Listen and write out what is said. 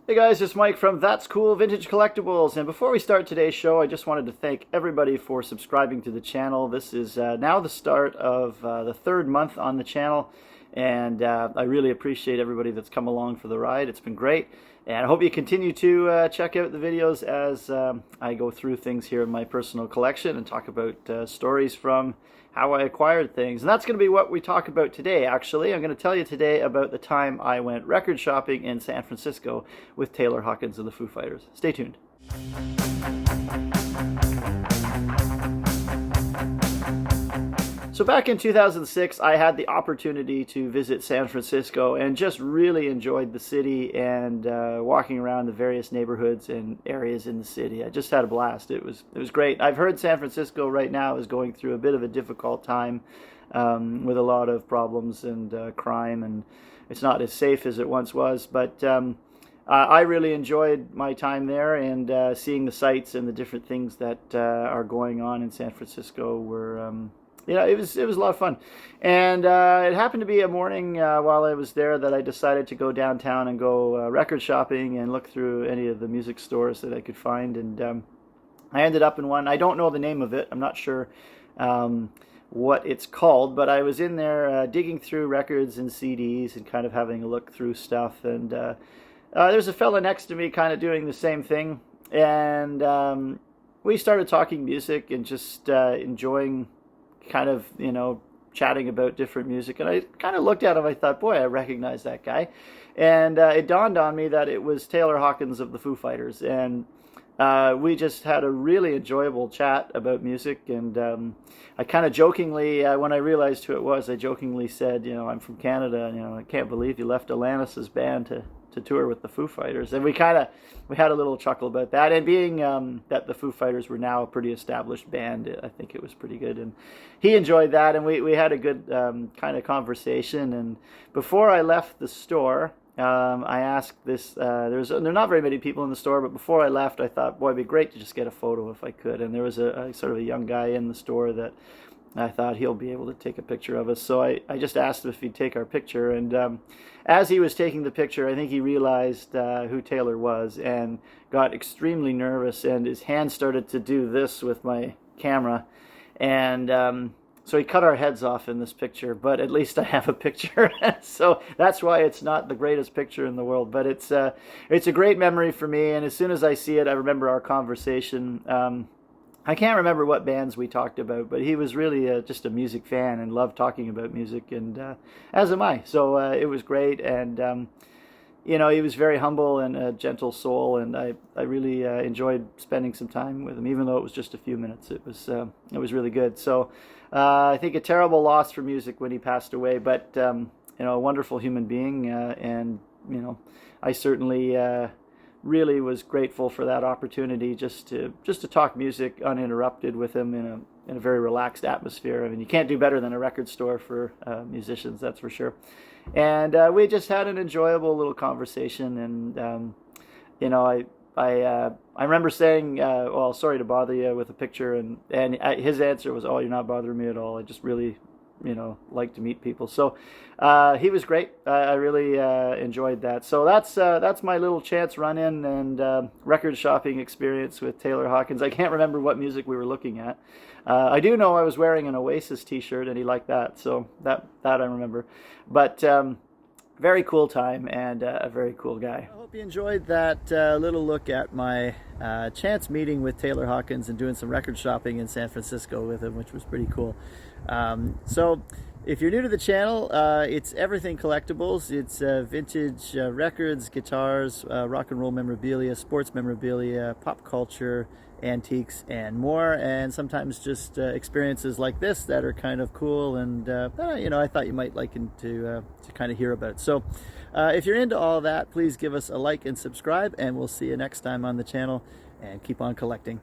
Hey guys, it's Mike from That's Cool Vintage Collectibles, and before we start today's show, I just wanted to thank everybody for subscribing to the channel. This is now the start of the third month on the channel, and I really appreciate everybody that's come along for the ride. It's been great, and I hope you continue to check out the videos as I go through things here in my personal collection and talk about stories from how I acquired things. And that's going to be what we talk about today, actually. I'm going to tell you today about the time I went record shopping in San Francisco with Taylor Hawkins of the Foo Fighters. Stay tuned. So back in 2006, I had the opportunity to visit San Francisco and just really enjoyed the city and walking around the various neighborhoods and areas in the city. I just had a blast. It was great. I've heard San Francisco right now is going through a bit of a difficult time with a lot of problems and crime, and it's not as safe as it once was. But I really enjoyed my time there, and seeing the sights and the different things that are going on in San Francisco were yeah, it was a lot of fun. And it happened to be a morning while I was there that I decided to go downtown and go record shopping and look through any of the music stores that I could find. And I ended up in one. I don't know the name of it. I'm not sure what it's called, but I was in there digging through records and CDs and kind of having a look through stuff. And there's a fella next to me kind of doing the same thing. And we started talking music and just enjoying kind of, chatting about different music. And I kind of looked at him, I thought, boy, I recognize that guy. And it dawned on me that it was Taylor Hawkins of the Foo Fighters. And we just had a really enjoyable chat about music. And I kind of jokingly, when I realized who it was, I jokingly said, I'm from Canada, and, I can't believe you left Alanis's band to tour with the Foo Fighters. And we had a little chuckle about that. And being that the Foo Fighters were now a pretty established band, I think it was pretty good. And he enjoyed that, and we had a good kind of conversation. And before I left the store, I asked this, there are not very many people in the store, but before I left, I thought, boy, it'd be great to just get a photo if I could. And there was a sort of a young guy in the store that I thought he'll be able to take a picture of us. So I just asked him if he'd take our picture. And as he was taking the picture, I think he realized who Taylor was and got extremely nervous. And his hand started to do this with my camera. And so he cut our heads off in this picture. But at least I have a picture. So that's why it's not the greatest picture in the world. But it's a great memory for me. And as soon as I see it, I remember our conversation. I can't remember what bands we talked about, but he was really just a music fan and loved talking about music, and as am I. So it was great, and he was very humble and a gentle soul, and I really enjoyed spending some time with him, even though it was just a few minutes. It was really good. So I think a terrible loss for music when he passed away, but a wonderful human being, and I certainly really was grateful for that opportunity just to talk music uninterrupted with him in a very relaxed atmosphere. I mean, you can't do better than a record store for musicians, that's for sure. And we just had an enjoyable little conversation. And I remember saying, well, sorry to bother you with a picture, and his answer was, oh, you're not bothering me at all. I just really like to meet people. So he was great. I really enjoyed that. So that's my little chance run-in and record shopping experience with Taylor Hawkins. I can't remember what music we were looking at. I do know I was wearing an Oasis t-shirt, and he liked that, so that I remember. But very cool time, and a very cool guy. I hope you enjoyed that little look at my chance meeting with Taylor Hawkins and doing some record shopping in San Francisco with him, which was pretty cool. So if you're new to the channel, it's everything collectibles. It's vintage records, guitars, rock and roll memorabilia, sports memorabilia, pop culture, antiques, and more, and sometimes just experiences like this that are kind of cool, and I thought you might like to kind of hear about. So if you're into all that, please give us a like and subscribe, and we'll see you next time on the channel, and keep on collecting.